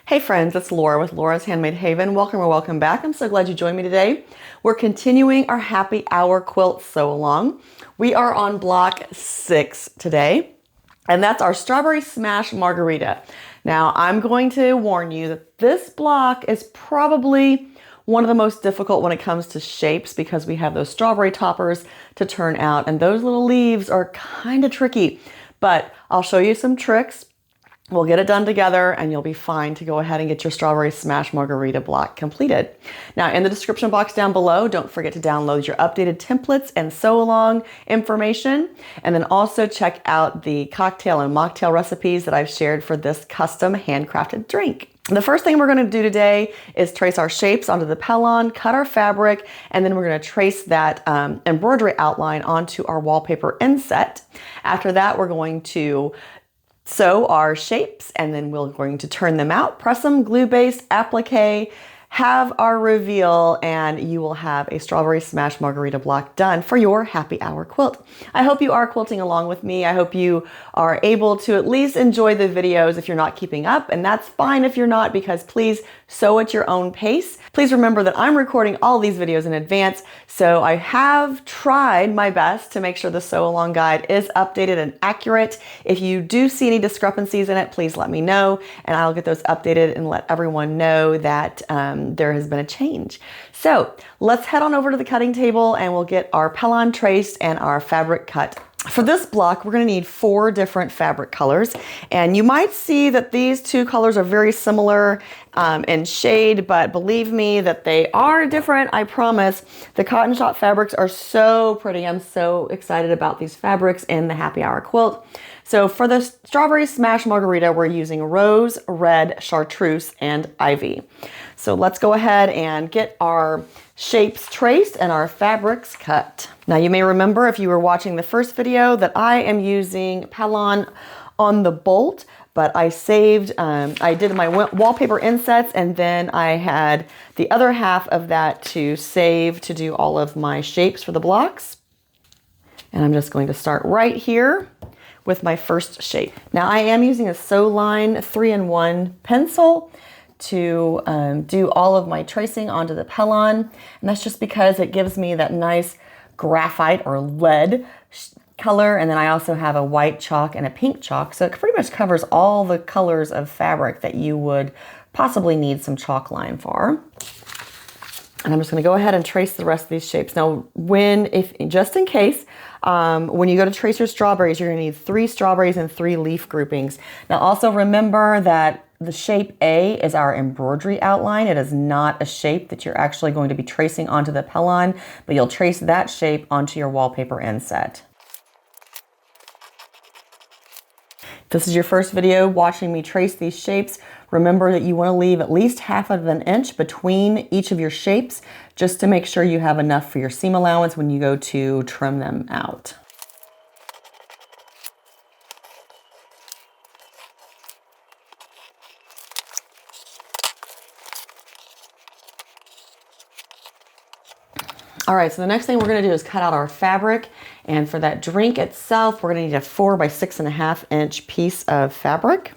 Hey friends, it's Laura with Laura's Handmade Haven. Welcome or welcome back. I'm so glad you joined me today. We're continuing our Happy Hour Quilt sew along. We are on block 6 today, and that's our Strawberry Smash Margarita. Now, I'm going to warn you that this block is probably one of the most difficult when it comes to shapes because we have those strawberry toppers to turn out, and those little leaves are kind of tricky. But I'll show you some tricks. We'll get it done together and you'll be fine to go ahead and get your Strawberry Smash Margarita block completed. Now, in the description box down below, don't forget to download your updated templates and sew along information. And then also check out the cocktail and mocktail recipes that I've shared for this custom handcrafted drink. The first thing we're going to do today is trace our shapes onto the pellon, cut our fabric, and then we're going to trace that embroidery outline onto our wallpaper inset. After that, we're going to sew our shapes, and then we're going to turn them out, press them, glue baste, applique, have our reveal, and you will have a Strawberry Smash Margarita block done for your Happy Hour quilt. I hope you are quilting along with me. I hope you are able to at least enjoy the videos if you're not keeping up, and that's fine if you're not, because please sew at your own pace. Please remember that I'm recording all these videos in advance, so I have tried my best to make sure the sew along guide is updated and accurate. If you do see any discrepancies in it, please let me know, and I'll get those updated and let everyone know that there has been a change. So let's head on over to the cutting table and we'll get our pellon traced and our fabric cut. For this block, we're going to need 4 different fabric colors, and you might see that these 2 colors are very similar in shade, but believe me that they are different, I promise. The cotton shot fabrics are so pretty. I'm so excited about these fabrics in the Happy Hour quilt. So for the Strawberry Smash Margarita, we're using rose, red, chartreuse, and ivy. So let's go ahead and get our shapes traced and our fabrics cut. Now, you may remember if you were watching the first video that I am using pellon on the bolt, but I saved, I did my wallpaper insets, and then I had the other half of that to save to do all of my shapes for the blocks. And I'm just going to start right here with my first shape. Now, I am using a Sew Line 3-in-1 pencil to do all of my tracing onto the pellon, and that's just because it gives me that nice graphite or lead color, and then I also have a white chalk and a pink chalk, so it pretty much covers all the colors of fabric that you would possibly need some chalk line for. And I'm just going to go ahead and trace the rest of these shapes. Now, just in case, when you go to trace your strawberries, you're going to need 3 strawberries and 3 leaf groupings. Now, also remember that the shape A is our embroidery outline. It is not a shape that you're actually going to be tracing onto the pellon, but you'll trace that shape onto your wallpaper inset. If this is your first video watching me trace these shapes, remember that you want to leave at least ½ of an inch between each of your shapes, just to make sure you have enough for your seam allowance when you go to trim them out. All right, so the next thing we're going to do is cut out our fabric, and for that drink itself, we're going to need a 4 by 6.5 inch piece of fabric.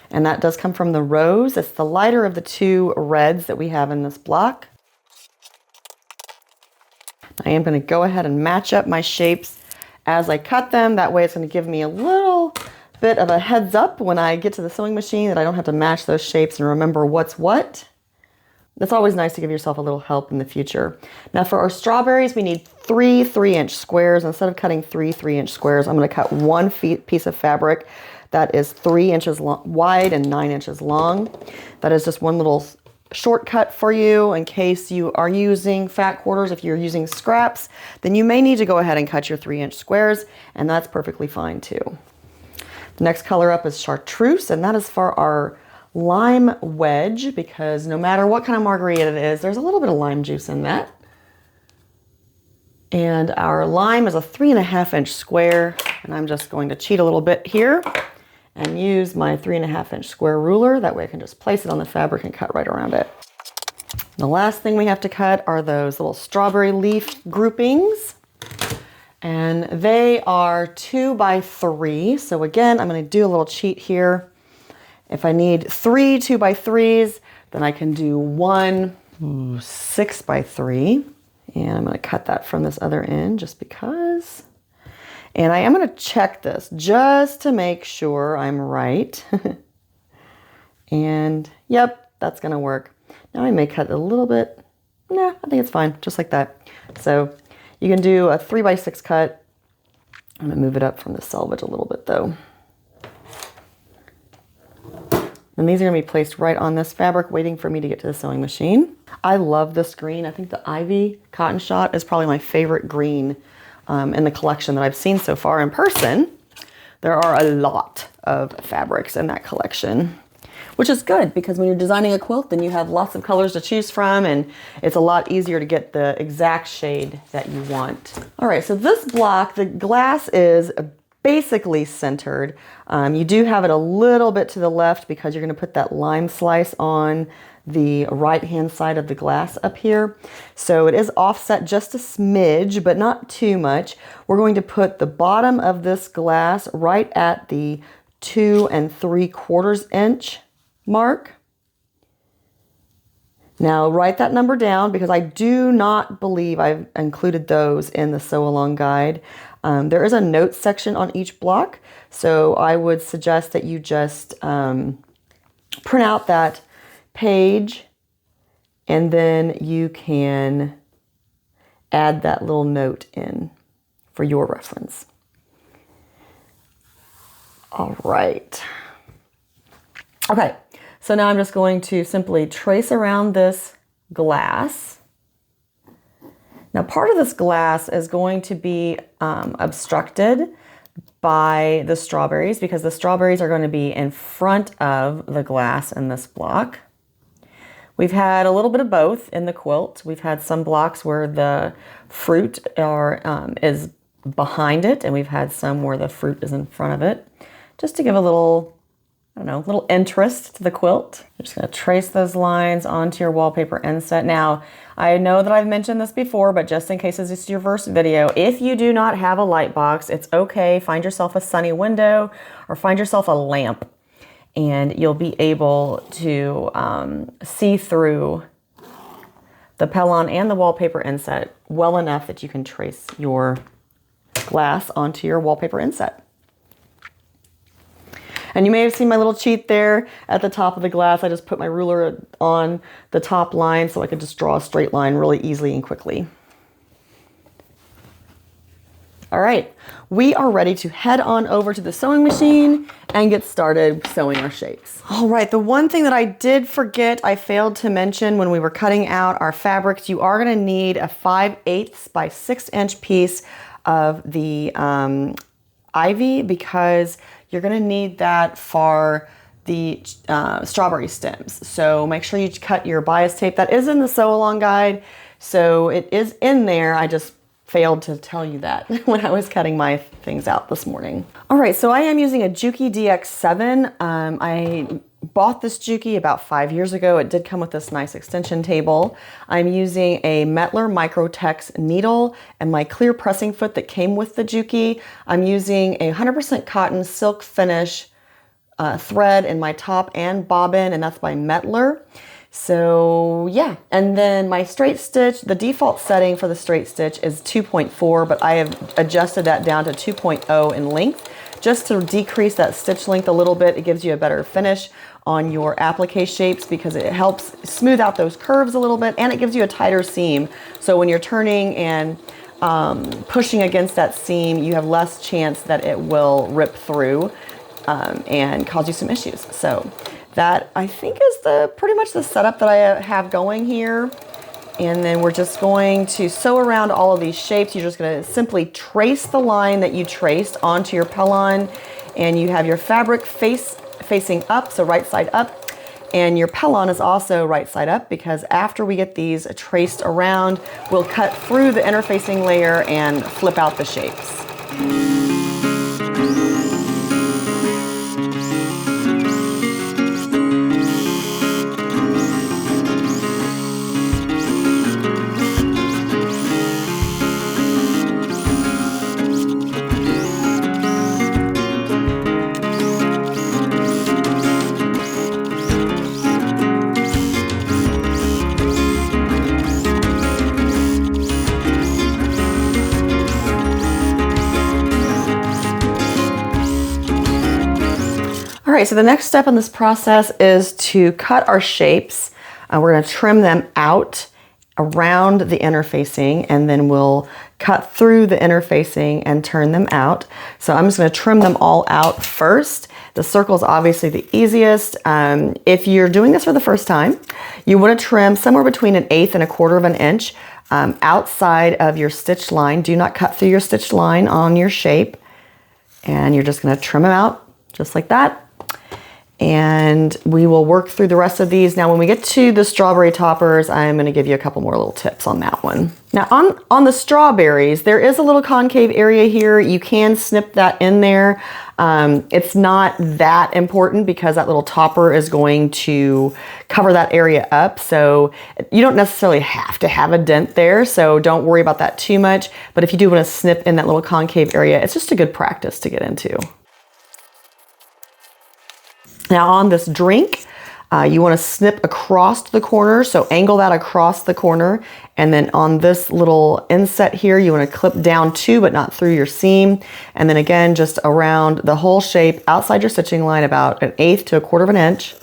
And that does come from the rose. It's the lighter of the 2 reds that we have in this block. I am going to go ahead and match up my shapes as I cut them. That way it's going to give me a little bit of a heads up when I get to the sewing machine that I don't have to match those shapes and remember what's what. It's always nice to give yourself a little help in the future. Now, for our strawberries, we need 3 3-inch squares. Instead of cutting 3 3-inch squares, I'm going to cut 1 piece of fabric that is 3 inches wide and 9 inches long. That is just one little shortcut for you in case you are using fat quarters. If you're using scraps, then you may need to go ahead and cut your 3-inch squares, and that's perfectly fine too. The next color up is chartreuse, and that is for our lime wedge, because no matter what kind of margarita it is, there's a little bit of lime juice in that. And our lime is a 3.5 inch square, and I'm just going to cheat a little bit here and use my 3.5 inch square ruler. That way I can just place it on the fabric and cut right around it. The last thing we have to cut are those little strawberry leaf groupings. And they are 2 by 3. So again, I'm going to do a little cheat here If I need 3 2x3s, then I can do 1 6x3. And I'm going to cut that from this other end just because. And I am going to check this just to make sure I'm right. And yep, that's going to work. Now I may cut a little bit. Nah, I think it's fine, just like that. So you can do a 3x6 cut. I'm going to move it up from the selvage a little bit though. And these are going to be placed right on this fabric, waiting for me to get to the sewing machine. I love this green. I think the Ivy Cotton Shot is probably my favorite green in the collection that I've seen so far in person. There are a lot of fabrics in that collection, which is good because when you're designing a quilt, then you have lots of colors to choose from and it's a lot easier to get the exact shade that you want. All right, so this block, the glass is basically centered. You do have it a little bit to the left because you're going to put that lime slice on the right hand side of the glass up here. So it is offset just a smidge, but not too much. We're going to put the bottom of this glass right at the 2 3/4 inch mark. Now write that number down because I do not believe I've included those in the sew along guide. There is a notes section on each block, so I would suggest that you just print out that page and then you can add that little note in for your reference. All right. Okay, so now I'm just going to simply trace around this glass. Now part of this glass is going to be obstructed by the strawberries because the strawberries are going to be in front of the glass in this block. We've had a little bit of both in the quilt. We've had some blocks where the fruit is behind it, and we've had some where the fruit is in front of it, just to give a little, I don't know, little interest to the quilt. You're just going to trace those lines onto your wallpaper inset. Now, I know that I've mentioned this before, but just in case this is your first video, if you do not have a light box, it's okay. Find yourself a sunny window or find yourself a lamp, and you'll be able to see through the Pellon and the wallpaper inset well enough that you can trace your glass onto your wallpaper inset. And you may have seen my little cheat there at the top of the glass. I just put my ruler on the top line so I could just draw a straight line really easily and quickly. All right, we are ready to head on over to the sewing machine and get started sewing our shapes. All right, the one thing that I did forget, I failed to mention when we were cutting out our fabrics, you are gonna need a 5/8 by 6 inch piece of the ivy because you're gonna need that for the strawberry stems. So make sure you cut your bias tape. That is in the sew along guide, so it is in there. I just failed to tell you that when I was cutting my things out this morning. All right, so I am using a Juki DX7. I bought this Juki about 5 years ago. It did come with this nice extension table. I'm using a Mettler Microtex needle and my clear pressing foot that came with the Juki. I'm using a 100% cotton silk finish thread in my top and bobbin, and that's by Mettler. So yeah, and then my straight stitch, the default setting for the straight stitch is 2.4, but I have adjusted that down to 2.0 in length just to decrease that stitch length a little bit. It gives you a better finish on your applique shapes because it helps smooth out those curves a little bit, and it gives you a tighter seam. So when you're turning and pushing against that seam, you have less chance that it will rip through and cause you some issues. So that I think is pretty much the setup that I have going here. And then we're just going to sew around all of these shapes. You're just gonna simply trace the line that you traced onto your Pellon, and you have your fabric facing up, so right side up. And your Pellon is also right side up because after we get these traced around, we'll cut through the interfacing layer and flip out the shapes. right, so the next step in this process is to cut our shapes. We're going to trim them out around the interfacing, and then we'll cut through the interfacing and turn them out. So I'm just going to trim them all out first. The circle is obviously the easiest. If you're doing this for the first time, you want to trim somewhere between 1/8 and 1/4 of an inch outside of your stitch line. Do not cut through your stitch line on your shape. And you're just going to trim them out just like that. And we will work through the rest of these. Now, when we get to the strawberry toppers, I'm going to give you a couple more little tips on that one. Now, on the strawberries, there is a little concave area here. You can snip that in there. It's not that important because that little topper is going to cover that area up. So you don't necessarily have to have a dent there. So don't worry about that too much. But if you do want to snip in that little concave area, it's just a good practice to get into. Now on this drink, you want to snip across the corner, so angle that across the corner. And then on this little inset here, you want to clip down too, but not through your seam. And then again, just around the whole shape outside your stitching line, about 1/8 to 1/4 of an inch.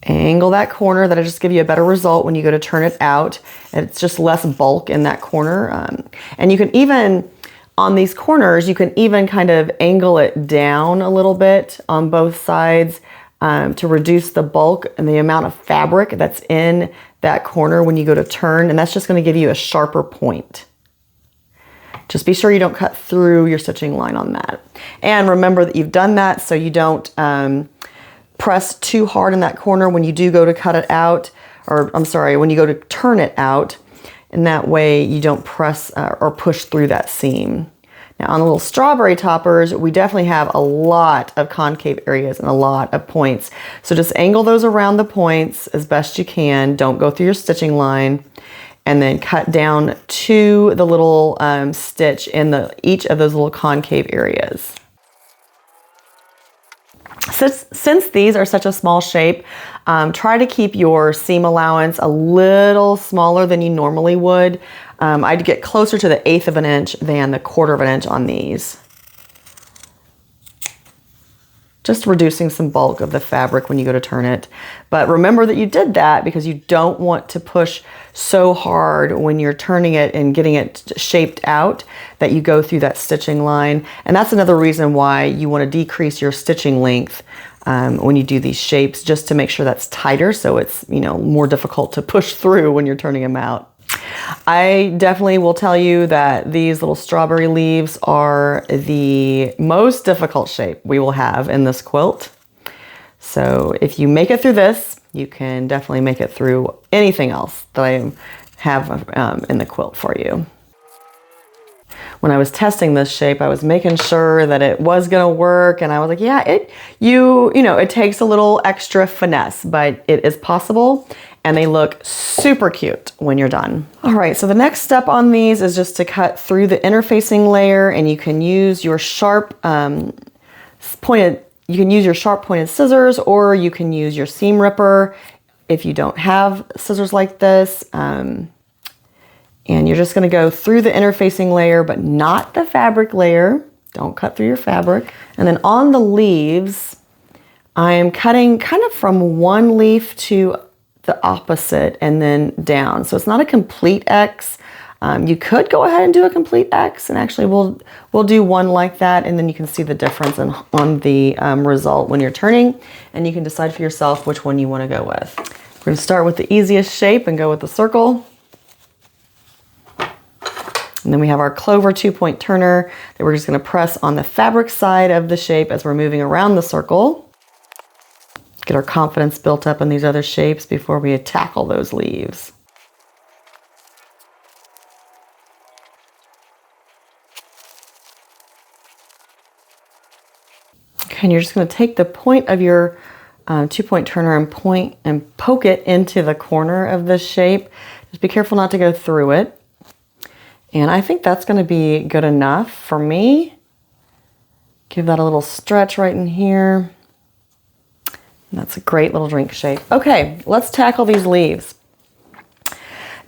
Angle that corner. That'll just give you a better result when you go to turn it out. It's just less bulk in that corner. And you can even, on these corners, you can even kind of angle it down a little bit on both sides to reduce the bulk and the amount of fabric that's in that corner when you go to turn. And that's just going to give you a sharper point. Just be sure you don't cut through your stitching line on that. And remember that you've done that so you don't press too hard in that corner when you do go to cut it out, or I'm sorry, when you go to turn it out. And that way you don't press or push through that seam. Now on the little strawberry toppers, we definitely have a lot of concave areas and a lot of points. So just angle those around the points as best you can. Don't go through your stitching line. And then cut down to the little stitch in each of those little concave areas. Since these are such a small shape, try to keep your seam allowance a little smaller than you normally would. I'd get closer to the 1/8 of an inch than the 1/4 of an inch on these. Just reducing some bulk of the fabric when you go to turn it. But remember that you did that because you don't want to push so hard when you're turning it and getting it shaped out that you go through that stitching line. And that's another reason why you want to decrease your stitching length when you do these shapes, just to make sure that's tighter so it's, you know, more difficult to push through when you're turning them out. I definitely will tell you that these little strawberry leaves are the most difficult shape we will have in this quilt. So if you make it through this, you can definitely make it through anything else that I have in the quilt for you. When I was testing this shape, I was making sure that it was gonna work, and I was like, yeah, you know, it takes a little extra finesse, but it is possible. And they look super cute when you're done. All right, so the next step on these is just to cut through the interfacing layer, and you can use your sharp pointed scissors, or you can use your seam ripper if you don't have scissors like this. And you're just gonna go through the interfacing layer, but not the fabric layer. Don't cut through your fabric. And then on the leaves, I am cutting kind of from one leaf to the opposite and then down. So it's not a complete X. You could go ahead and do a complete X, and actually we'll do one like that, and then you can see the difference on the result when you're turning, and you can decide for yourself which one you want to go with. We're going to start with the easiest shape and go with the circle. And then we have our clover 2-point turner that we're just going to press on the fabric side of the shape as we're moving around the circle. Get our confidence built up in these other shapes before we tackle those leaves. Okay, and you're just going to take the point of your 2-point turner and poke it into the corner of this shape. Just be careful not to go through it. And I think that's going to be good enough for me. Give that a little stretch right in here. That's a great little drink shape. Okay, let's tackle these leaves.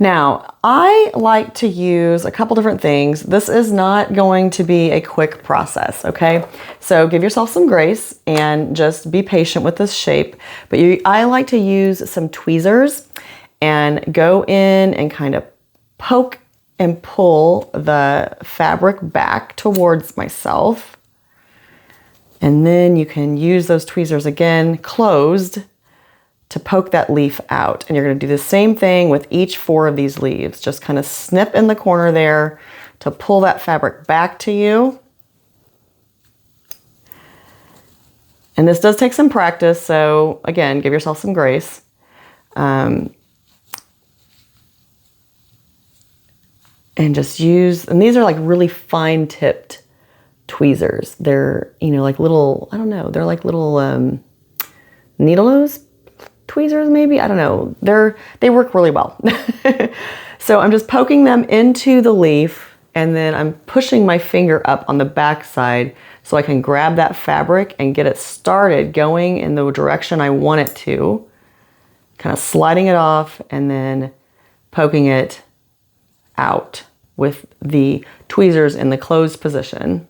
Now, I like to use a couple different things. This is not going to be a quick process, okay? So give yourself some grace and just be patient with this shape. But I like to use some tweezers and go in and kind of poke and pull the fabric back towards myself. And then you can use those tweezers again, closed, to poke that leaf out. And you're gonna do the same thing with each 4 of these leaves. Just kind of snip in the corner there to pull that fabric back to you. And this does take some practice, so again, give yourself some grace. And just use, and these are like really fine tipped tweezers. They're, you know, like little, I don't know, they're like little needle nose tweezers maybe, I don't know. They work really well. So I'm just poking them into the leaf, and then I'm pushing my finger up on the back side so I can grab that fabric and get it started going in the direction I want it to. Kind of sliding it off and then poking it out with the tweezers in the closed position.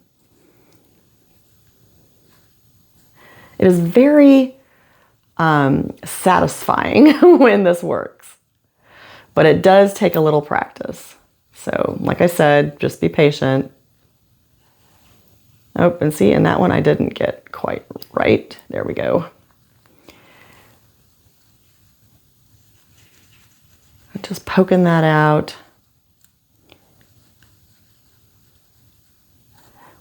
It is very satisfying when this works, but it does take a little practice. So like I said, just be patient. Oh, and see, in that one I didn't get quite right. There we go. Just poking that out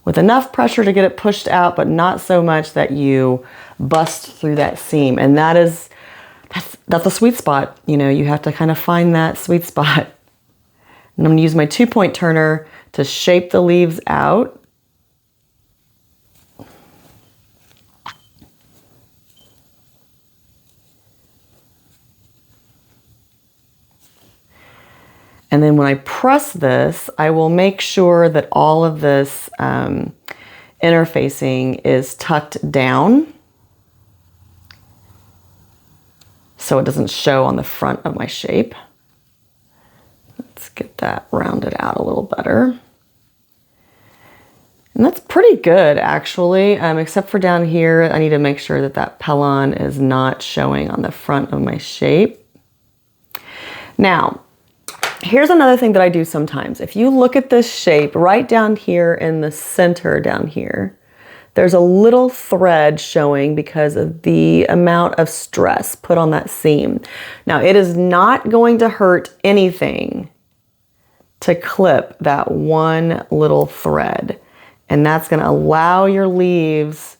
with enough pressure to get it pushed out, but not so much that you bust through that seam. And that's a sweet spot. You know, you have to kind of find that sweet spot. And I'm gonna use my 2-point turner to shape the leaves out. And then when I press this, I will make sure that all of this interfacing is tucked down so it doesn't show on the front of my shape. Let's get that rounded out a little better. And that's pretty good, actually, except for down here. I need to make sure that that pellon is not showing on the front of my shape. Now, here's another thing that I do sometimes. If you look at this shape right down here in the center down here, there's a little thread showing because of the amount of stress put on that seam. Now, it is not going to hurt anything to clip that one little thread, and that's going to allow your leaves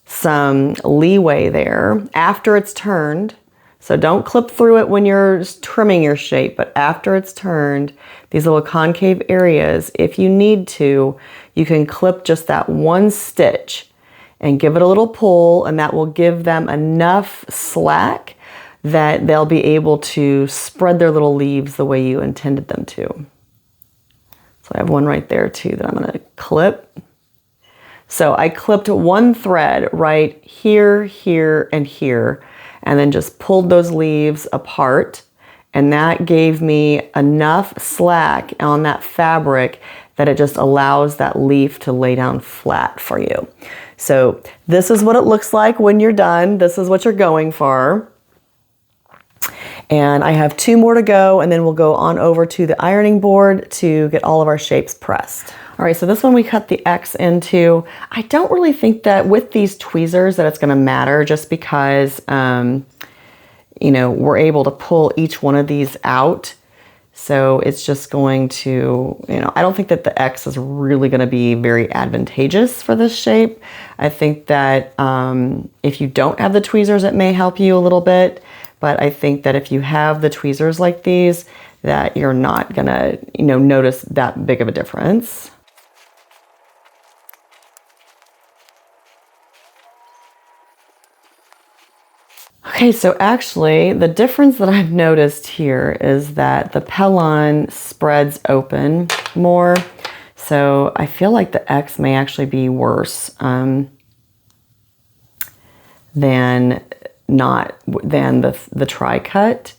some leeway there after it's turned. So don't clip through it when you're trimming your shape, but after it's turned, these little concave areas, if you need to, you can clip just that one stitch and give it a little pull, and that will give them enough slack that they'll be able to spread their little leaves the way you intended them to. So I have one right there too that I'm gonna clip. So I clipped one thread right here, here, and here, and then just pulled those leaves apart, and that gave me enough slack on that fabric that it just allows that leaf to lay down flat for you. So this is what it looks like when you're done. This is what you're going for. And I have 2 more to go, and then we'll go on over to the ironing board to get all of our shapes pressed. All right, so this one we cut the X into. I don't really think that with these tweezers that it's gonna matter, just because, you know, we're able to pull each one of these out. So it's just going to, you know, I don't think that the X is really gonna be very advantageous for this shape. I think that if you don't have the tweezers, it may help you a little bit. But I think that if you have the tweezers like these, that you're not gonna, you know, notice that big of a difference. Okay, so actually the difference that I've noticed here is that the pellon spreads open more. So I feel like the X may actually be worse than the tri-cut.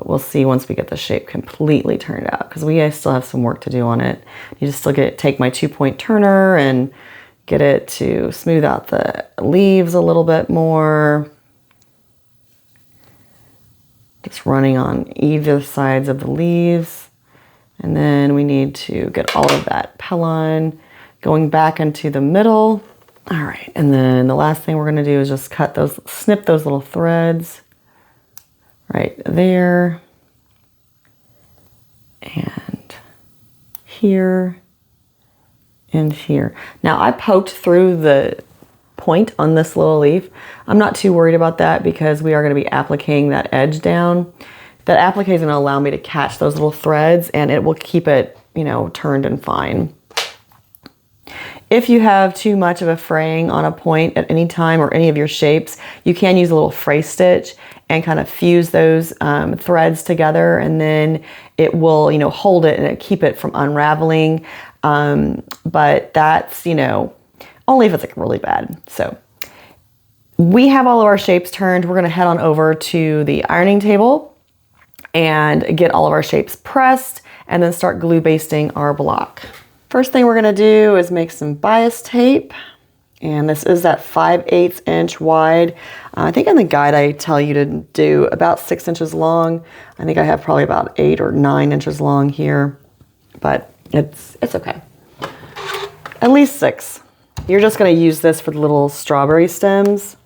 But we'll see once we get the shape completely turned out, because we still have some work to do on it. You just still take my 2-point turner and get it to smooth out the leaves a little bit more. Just running on either sides of the leaves. And then we need to get all of that pellon going back into the middle. All right, and then the last thing we're gonna do is just snip those little threads right there and here and here. Now I poked through the point on this little leaf. I'm not too worried about that because we are going to be appliquing that edge down. That applique is going to allow me to catch those little threads and it will keep it, you know, turned and fine. If you have too much of a fraying on a point at any time or any of your shapes, you can use a little fray stitch and kind of fuse those threads together, and then it will, you know, hold it and keep it from unraveling. But that's, you know, only if it's like really bad. So we have all of our shapes turned. We're going to head on over to the ironing table and get all of our shapes pressed and then start glue basting our block. First thing we're going to do is make some bias tape. And this is that 5/8 inch wide. I think in the guide I tell you to do about 6 inches long. I think I have probably about 8 or 9 inches long here, but it's okay. At least 6. You're just going to use this for the little strawberry stems.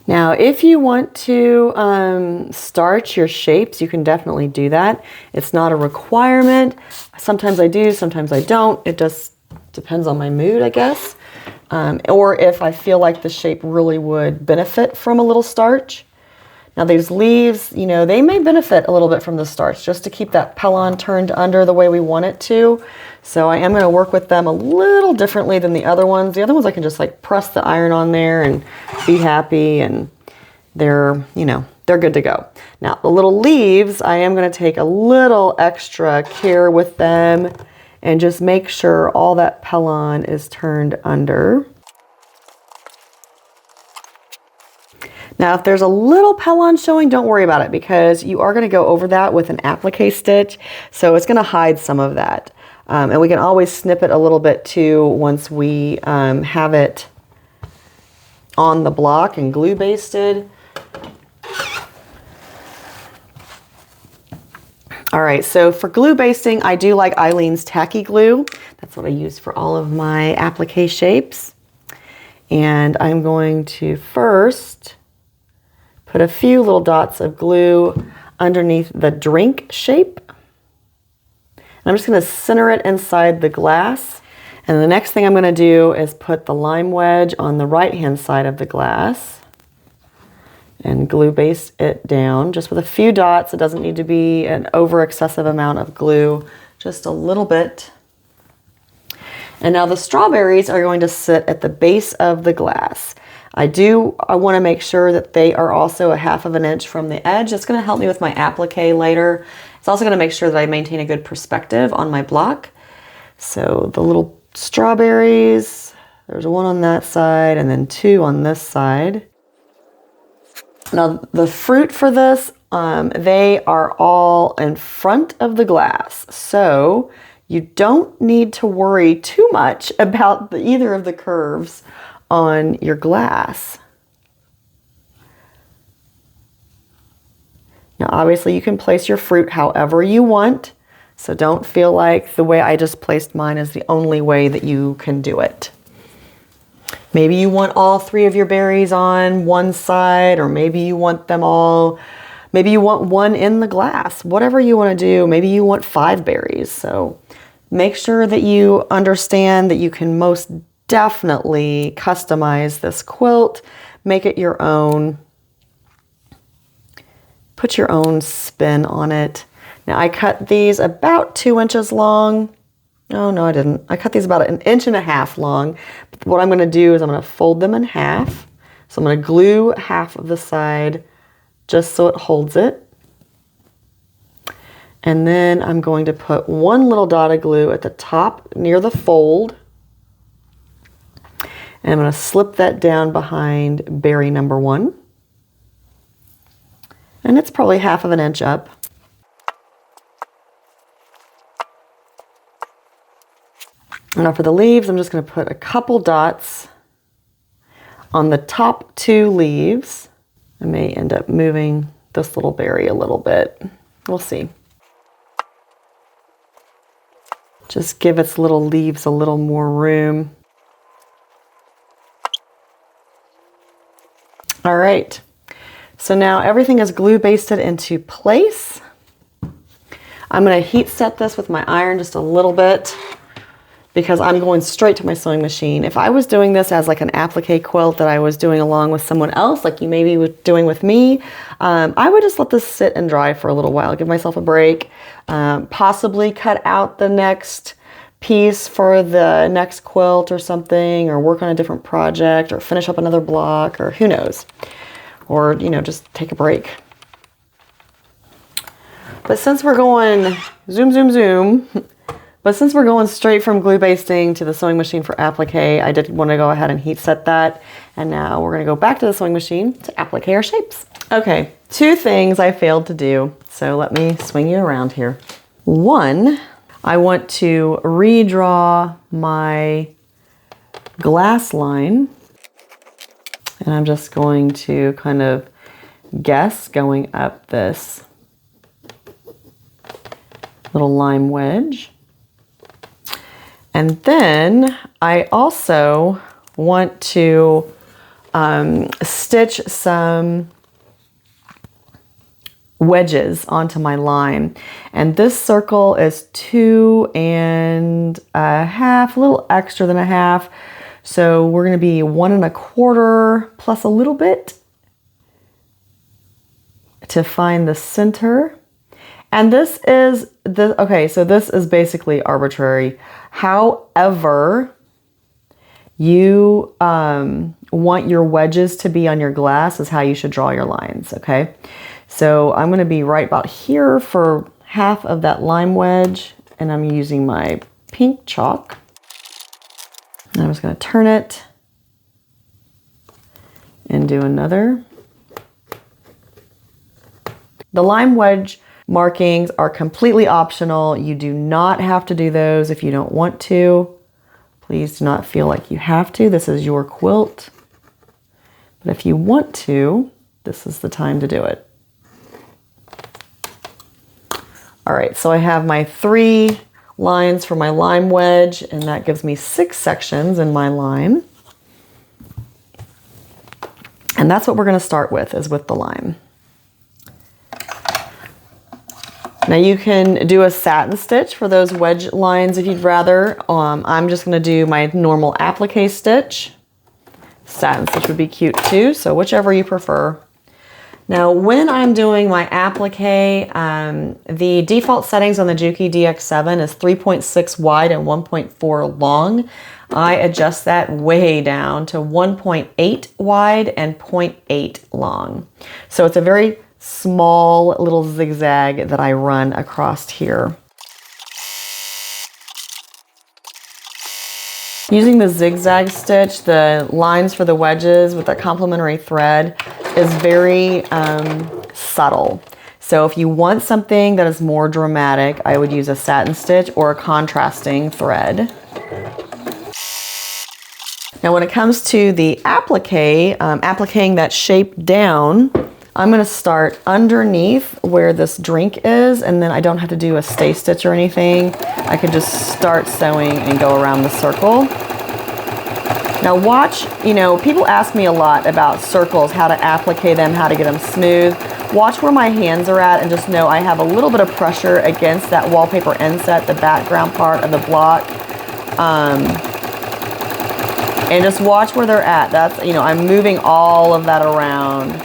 Now, if you want to starch your shapes, you can definitely do that. It's not a requirement. Sometimes I do, sometimes I don't. It just depends on my mood, I guess. Or if I feel like the shape really would benefit from a little starch. Now these leaves, you know, they may benefit a little bit from the starch just to keep that pellon turned under the way we want it to. So I am going to work with them a little differently than the other ones. The other ones I can just like press the iron on there and be happy, and they're, you know, they're good to go. Now the little leaves, I am going to take a little extra care with them and just make sure all that pellon is turned under. Now, if there's a little pellon showing, don't worry about it because you are going to go over that with an applique stitch. So it's going to hide some of that. And we can always snip it a little bit too once we have it on the block and glue basted. All right, so for glue basting, I do like Eileen's tacky glue. That's what I use for all of my applique shapes. And I'm going to first put a few little dots of glue underneath the drink shape. And I'm just going to center it inside the glass. And the next thing I'm going to do is put the lime wedge on the right-hand side of the glass and glue baste it down just with a few dots. It doesn't need to be an over excessive amount of glue, just a little bit. And now the strawberries are going to sit at the base of the glass. I want to make sure that they are also a 1/2 inch from the edge. That's going to help me with my applique later. It's also going to make sure that I maintain a good perspective on my block. So the little strawberries, there's one on that side and then 2 on this side. Now the fruit for this, they are all in front of the glass. So you don't need to worry too much about either of the curves on your glass. Now obviously you can place your fruit however you want, so don't feel like the way I just placed mine is the only way that you can do it. Maybe you want all 3 of your berries on one side, or maybe you want them all, maybe you want one in the glass, whatever you want to do. Maybe you want 5 berries. So make sure that you understand that you can most definitely customize this quilt, make it your own, put your own spin on it. Now I cut these about 2 inches long. Oh no, I didn't. I cut these about 1.5 inches long. But what I'm going to do is I'm going to fold them in half. So I'm going to glue half of the side just so it holds it. And then I'm going to put one little dot of glue at the top near the fold. And I'm going to slip that down behind berry number 1. And it's probably 1/2 of an inch up. Now for the leaves, I'm just going to put a couple dots on the top 2 leaves. I may end up moving this little berry a little bit. We'll see. Just give its little leaves a little more room. All right, so now everything is glue basted into place. I'm going to heat set this with my iron just a little bit because I'm going straight to my sewing machine. If I was doing this as like an applique quilt that I was doing along with someone else, like you maybe were doing with me, I would just let this sit and dry for a little while, give myself a break, possibly cut out the next piece for the next quilt or something, or work on a different project, or finish up another block, or who knows, or you know, just take a break. But since we're going zoom, but since we're going straight from glue basting to the sewing machine for applique, I did want to go ahead and heat set that, and now we're going to go back to the sewing machine to applique our shapes. Okay, 2 things I failed to do, so let me swing you around here. 1, I want to redraw my glass line, and I'm just going to kind of guess going up this little lime wedge. And then I also want to stitch some wedges onto my line. And this circle is 2 1/2, a little extra than a half. So we're going to be 1 1/4 plus a little bit to find the center. And this is okay, so this is basically arbitrary. However you want your wedges to be on your glass is how you should draw your lines, okay? So I'm going to be right about here for 1/2 of that lime wedge, and I'm using my pink chalk. And I'm just going to turn it and do another. The lime wedge markings are completely optional. You do not have to do those if you don't want to. Please do not feel like you have to. This is your quilt. But if you want to, this is the time to do it. All right, so I have my 3 lines for my lime wedge, and that gives me 6 sections in my line. And that's what we're going to start with, is with the lime. Now you can do a satin stitch for those wedge lines if you'd rather. I'm just going to do my normal applique stitch. Satin stitch would be cute too, so whichever you prefer. Now when I'm doing my applique, the default settings on the Juki DX7 is 3.6 wide and 1.4 long. I adjust that way down to 1.8 wide and 0.8 long. So it's a very small little zigzag that I run across here. Using the zigzag stitch, the lines for the wedges with the complementary thread is very subtle. So if you want something that is more dramatic, I would use a satin stitch or a contrasting thread. Now when it comes to the applique, appliquing that shape down, I'm going to start underneath where this drink is, and then I don't have to do a stay stitch or anything. I could just start sewing and go around the circle. Now watch, you know, people ask me a lot about circles, how to applique them, how to get them smooth. Watch where my hands are at and just know I have a little bit of pressure against that wallpaper inset, the background part of the block. And just watch where they're at. That's, you know, I'm moving all of that around.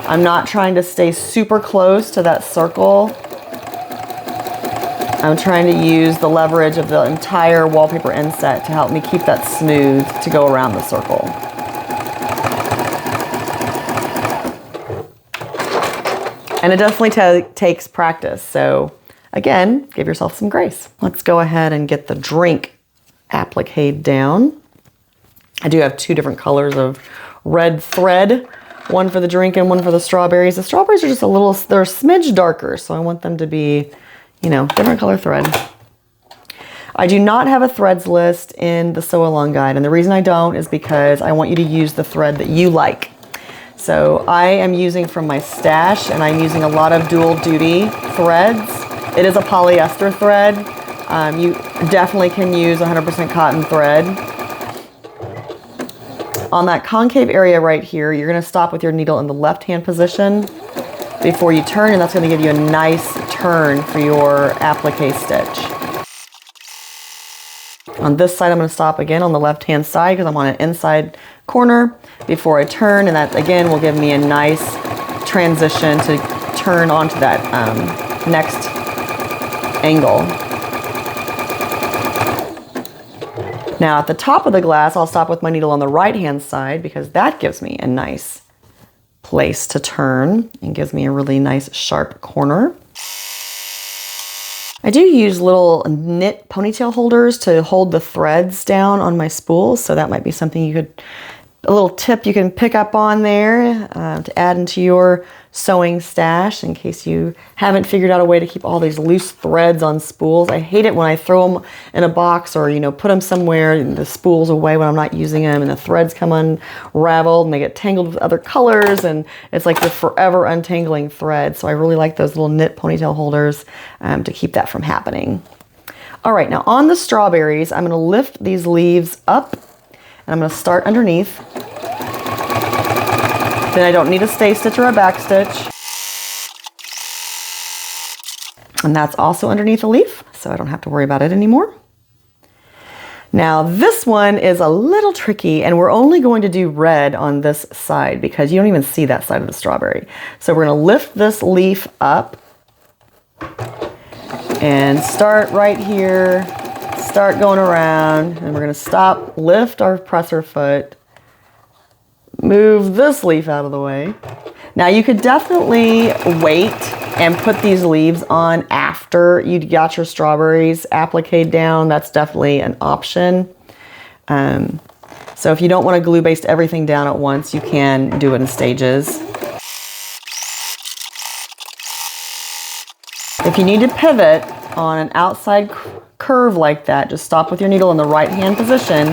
I'm not trying to stay super close to that circle. I'm trying to use the leverage of the entire wallpaper inset to help me keep that smooth to go around the circle. And it definitely takes practice. So again, give yourself some grace. Let's go ahead and get the drink appliqued down. I do have 2 different colors of red thread one for the drink and one for the strawberries. The strawberries are just they're a smidge darker, so I want them to be, you know, different color thread. I do not have a threads list in the sew along guide, and the reason I don't is because I want you to use the thread that you like. So I am using from my stash, and I'm using a lot of dual duty threads. It is a polyester thread. You definitely can use 100% cotton thread. On that concave area right here, you're going to stop with your needle in the left-hand position before you turn, and that's going to give you a nice turn for your applique stitch. On this side, I'm going to stop again on the left-hand side because I'm on an inside corner before I turn, and that again will give me a nice transition to turn onto that next angle. Now at the top of the glass, I'll stop with my needle on the right-hand side because that gives me a nice place to turn and gives me a really nice sharp corner. I do use little knit ponytail holders to hold the threads down on my spools, so that might be something you could, a little tip you can pick up on there to add into your sewing stash in case you haven't figured out a way to keep all these loose threads on spools. I hate it when I throw them in a box or, you know, put them somewhere and the spool's away when I'm not using them and the threads come unraveled and they get tangled with other colors and it's like you're forever untangling threads. So I really like those little knit ponytail holders to keep that from happening. All right, now on the strawberries, I'm going to lift these leaves up and I'm going to start underneath. Then I don't need a stay stitch or a back stitch. And that's also underneath the leaf, so I don't have to worry about it anymore. Now this one is a little tricky, and we're only going to do red on this side because you don't even see that side of the strawberry. So we're going to lift this leaf up and start right here, start going around, and we're going to stop, lift our presser foot, move this leaf out of the way. Now you could definitely wait and put these leaves on after you got your strawberries appliqued down. That's definitely an option. So if you don't want to glue baste everything down at once, you can do it in stages. If you need to pivot on an outside curve like that, just stop with your needle in the right hand position,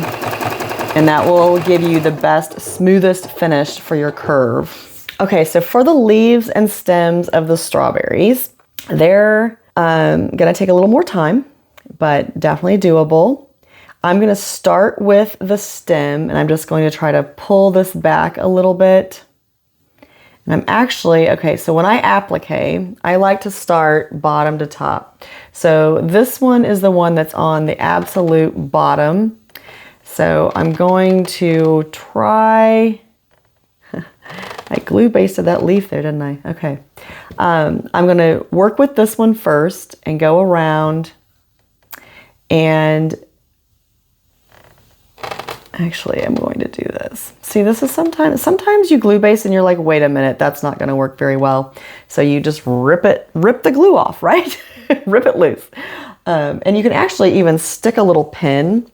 and that will give you the best, smoothest finish for your curve. Okay, so for the leaves and stems of the strawberries, they're gonna take a little more time, but definitely doable. I'm gonna start with the stem, and I'm just going to try to pull this back a little bit. And I'm actually, okay, so when I applique, I like to start bottom to top. So this one is the one that's on the absolute bottom. So I'm going to try, I glue basted that leaf there, didn't I? Okay. I'm going to work with this one first and go around, and actually I'm going to do this. See, this is sometimes you glue baste and you're like, wait a minute, that's not going to work very well. So you just rip the glue off, right? Rip it loose. And you can actually even stick a little pin.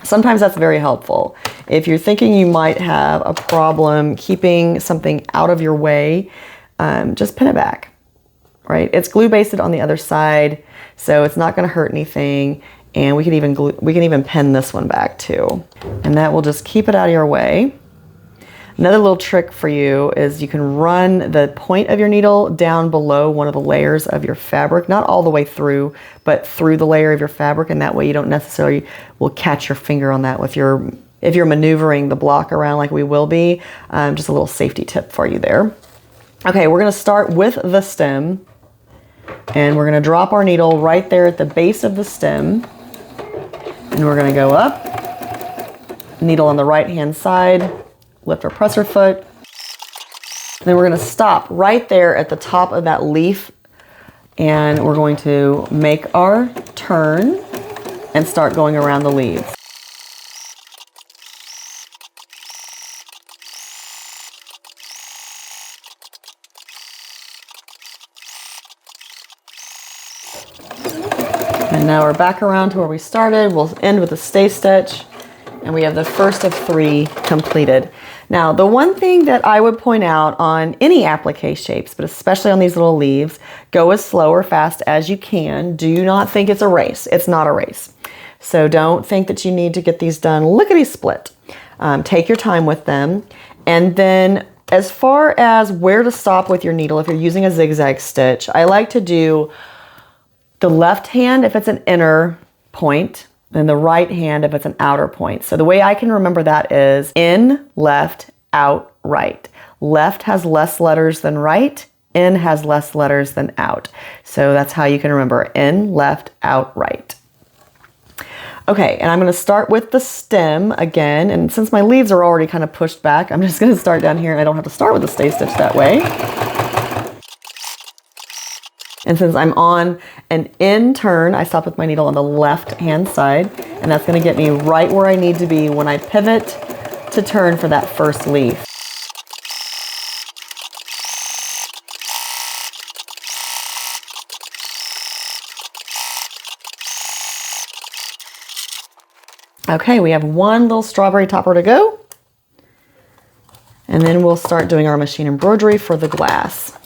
Sometimes that's very helpful. If you're thinking you might have a problem keeping something out of your way, just pin it back, right? It's glue basted on the other side, so it's not going to hurt anything. And we can even pin this one back too. And that will just keep it out of your way. Another little trick for you is you can run the point of your needle down below one of the layers of your fabric, not all the way through, but through the layer of your fabric, and that way you don't necessarily will catch your finger on that if you're maneuvering the block around like we will be. Just a little safety tip for you there. Okay, we're gonna start with the stem, and we're gonna drop our needle right there at the base of the stem, and we're gonna go up, needle on the right hand side, lift our presser foot. Then we're going to stop right there at the top of that leaf, and we're going to make our turn and start going around the leaves. And now we're back around to where we started. We'll end with a stay stitch, and we have the first of 3 completed. Now, the one thing that I would point out on any applique shapes, but especially on these little leaves, go as slow or fast as you can. Do not think it's a race. It's not a race. So don't think that you need to get these done lickety-split. Take your time with them. And then as far as where to stop with your needle, if you're using a zigzag stitch, I like to do the left hand if it's an inner point, and the right hand if it's an outer point. So the way I can remember that is in, left, out, right. Left has less letters than right. In has less letters than out. So that's how you can remember in, left, out, right. Okay, and I'm going to start with the stem again. And since my leaves are already kind of pushed back, I'm just going to start down here and I don't have to start with the stay stitch that way. And since I'm on an in turn, I stop with my needle on the left hand side, and that's going to get me right where I need to be when I pivot to turn for that first leaf. Okay, we have one little strawberry topper to go, and then we'll start doing our machine embroidery for the glass.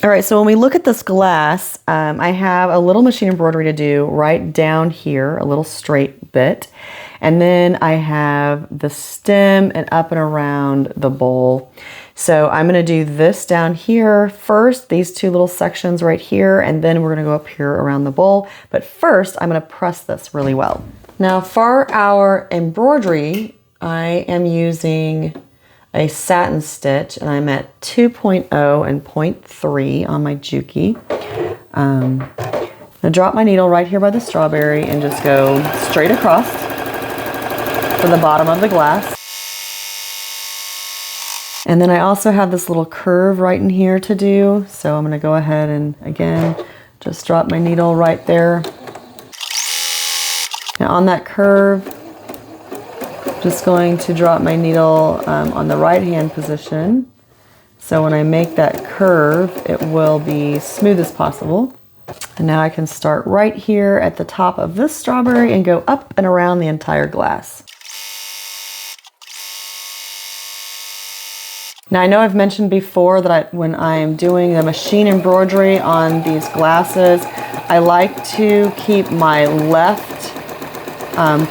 All right, so when we look at this glass, I have a little machine embroidery to do right down here, a little straight bit. And then I have the stem and up and around the bowl. So I'm gonna do this down here first, these two little sections right here, and then we're gonna go up here around the bowl. But first, I'm gonna press this really well. Now for our embroidery, I am using a satin stitch, and I'm at 2.0 and 0.3 on my Juki. I'm gonna drop my needle right here by the strawberry and just go straight across to the bottom of the glass. And then I also have this little curve right in here to do, so I'm gonna go ahead and again, just drop my needle right there. Now on that curve, just going to drop my needle on the right hand position. So when I make that curve, it will be smooth as possible. And now I can start right here at the top of this strawberry and go up and around the entire glass. Now I know I've mentioned before that when I'm doing the machine embroidery on these glasses, I like to keep my left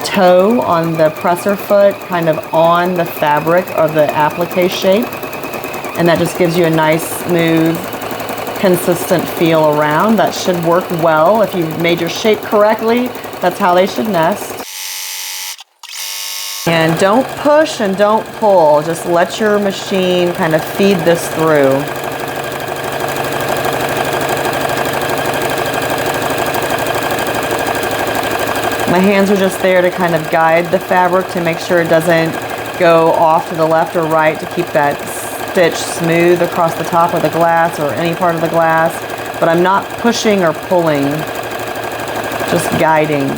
toe on the presser foot kind of on the fabric of the applique shape, and that just gives you a nice smooth consistent feel around. That should work well. If you've made your shape correctly, that's how they should nest. And don't push and don't pull, just let your machine kind of feed this through. My hands are just there to kind of guide the fabric to make sure it doesn't go off to the left or right, to keep that stitch smooth across the top of the glass or any part of the glass. But I'm not pushing or pulling, just guiding.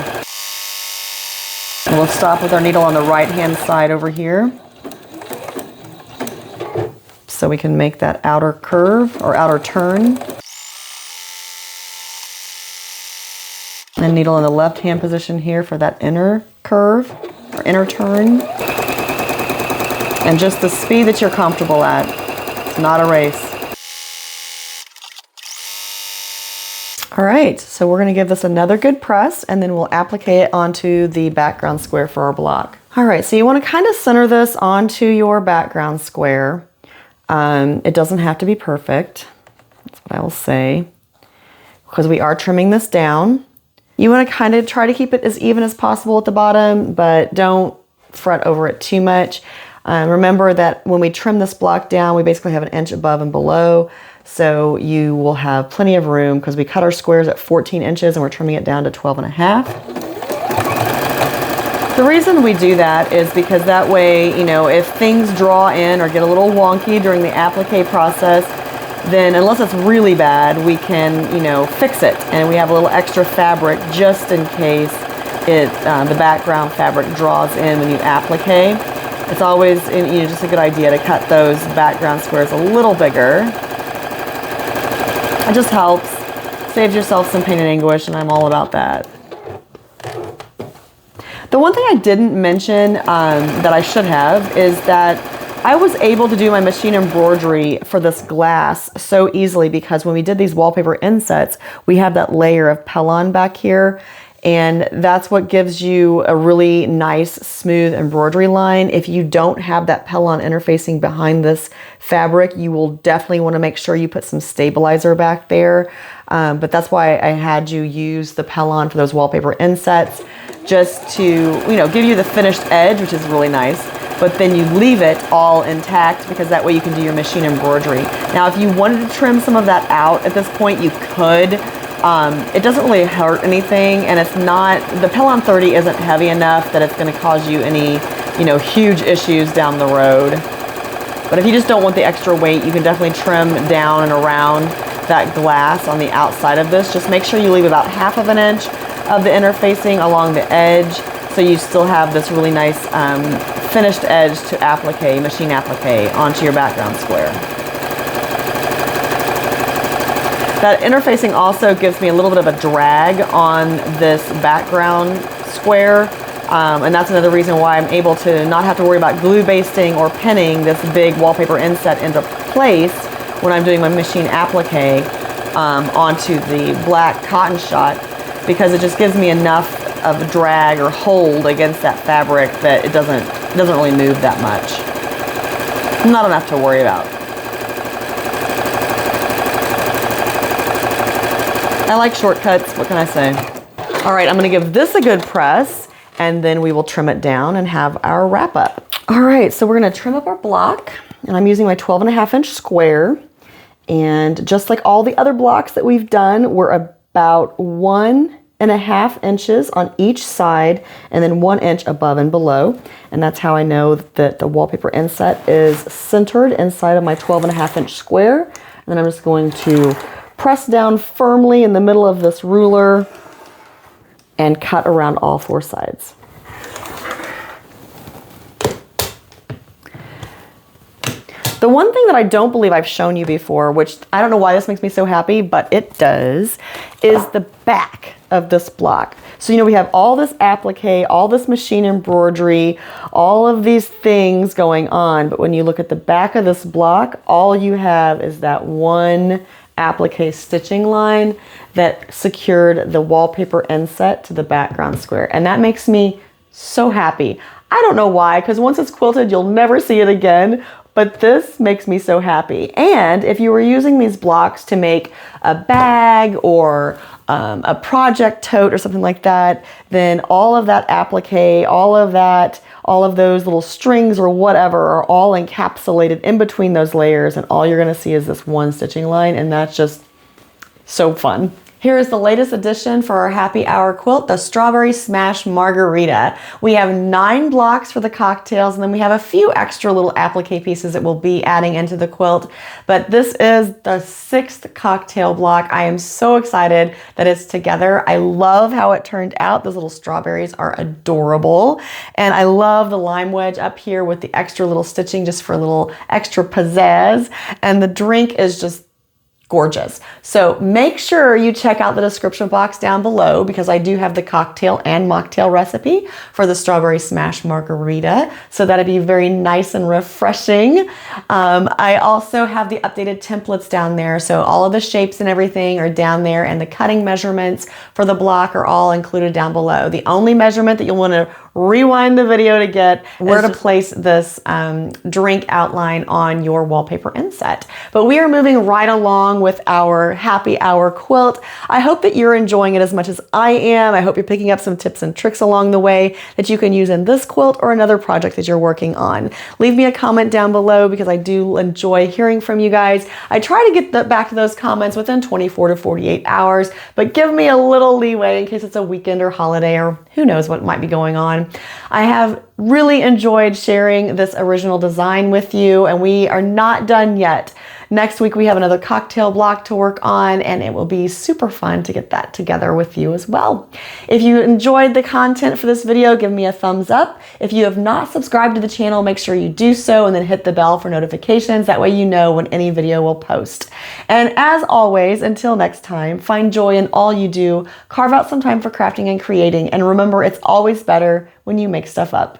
And we'll stop with our needle on the right hand side over here, so we can make that outer curve or outer turn. And needle in the left hand position here for that inner curve or inner turn. And just the speed that you're comfortable at. It's not a race. All right, so we're gonna give this another good press, and then we'll applique it onto the background square for our block. All right, so you wanna kind of center this onto your background square. It doesn't have to be perfect, that's what I will say, because we are trimming this down. You want to kind of try to keep it as even as possible at the bottom, but don't fret over it too much. Remember that when we trim this block down, we basically have an inch above and below, so you will have plenty of room because we cut our squares at 14 inches and we're trimming it down to 12.5. The reason we do that is because that way, you know, if things draw in or get a little wonky during the applique process, then unless it's really bad, we can, you know, fix it. And we have a little extra fabric just in case the background fabric draws in when you applique. It's always just a good idea to cut those background squares a little bigger. It just helps. Saves yourself some pain and anguish, and I'm all about that. The one thing I didn't mention that I should have is that I was able to do my machine embroidery for this glass so easily because when we did these wallpaper insets, we have that layer of Pellon back here. And that's what gives you a really nice, smooth embroidery line. If you don't have that Pellon interfacing behind this fabric, you will definitely want to make sure you put some stabilizer back there. But that's why I had you use the Pellon for those wallpaper insets, just to, give you the finished edge, which is really nice. But then you leave it all intact because that way you can do your machine embroidery. Now, if you wanted to trim some of that out at this point, you could. It doesn't really hurt anything, and it's not, the Pellon 30 isn't heavy enough that it's going to cause you any, huge issues down the road. But if you just don't want the extra weight, you can definitely trim down and around that glass on the outside of this. Just make sure you leave about 1/2 inch of the interfacing along the edge, so you still have this really nice finished edge to applique, machine applique onto your background square. That interfacing also gives me a little bit of a drag on this background square, and that's another reason why I'm able to not have to worry about glue basting or pinning this big wallpaper inset into place when I'm doing my machine applique onto the black cotton shot, because it just gives me enough of a drag or hold against that fabric that it doesn't really move that much. Not enough to worry about. I like shortcuts, what can I say? All right, I'm gonna give this a good press, and then we will trim it down and have our wrap up. All right, so we're gonna trim up our block, and I'm using my 12.5 inch square. And just like all the other blocks that we've done, we're about 1.5 inches on each side, and then 1 inch above and below. And that's how I know that the wallpaper inset is centered inside of my 12.5 inch square. And then I'm just going to press down firmly in the middle of this ruler and cut around all 4 sides. The one thing that I don't believe I've shown you before, which I don't know why this makes me so happy, but it does, is the back of this block. So, we have all this applique, all this machine embroidery, all of these things going on, but when you look at the back of this block, all you have is that one applique stitching line that secured the wallpaper inset to the background square. And that makes me so happy. I don't know why, because once it's quilted, you'll never see it again. But this makes me so happy. And if you were using these blocks to make a bag or a project tote or something like that, then all of that applique, all of those little strings or whatever are all encapsulated in between those layers, and all you're gonna see is this one stitching line, and that's just so fun. Here is the latest addition for our happy hour quilt, the Strawberry Smash Margarita. We have 9 blocks for the cocktails, and then we have a few extra little applique pieces that we'll be adding into the quilt. But this is the 6th cocktail block. I am so excited that it's together. I love how it turned out. Those little strawberries are adorable. And I love the lime wedge up here with the extra little stitching just for a little extra pizzazz. And the drink is just gorgeous. So make sure you check out the description box down below, because I do have the cocktail and mocktail recipe for the Strawberry Smash Margarita. So that'd be very nice and refreshing. I also have the updated templates down there. So all of the shapes and everything are down there, and the cutting measurements for the block are all included down below. The only measurement that you'll want to rewind the video to get where to place this drink outline on your wallpaper inset. But we are moving right along with our happy hour quilt. I hope that you're enjoying it as much as I am. I hope you're picking up some tips and tricks along the way that you can use in this quilt or another project that you're working on. Leave me a comment down below, because I do enjoy hearing from you guys. I try to get back to those comments within 24 to 48 hours, but give me a little leeway in case it's a weekend or holiday or who knows what might be going on. I have really enjoyed sharing this original design with you, and we are not done yet. Next week we have another cocktail block to work on, and it will be super fun to get that together with you as well. If you enjoyed the content for this video, give me a thumbs up. If you have not subscribed to the channel, make sure you do so and then hit the bell for notifications. That way you know when any video will post. And as always, until next time, find joy in all you do, carve out some time for crafting and creating, and remember it's always better when you make stuff up.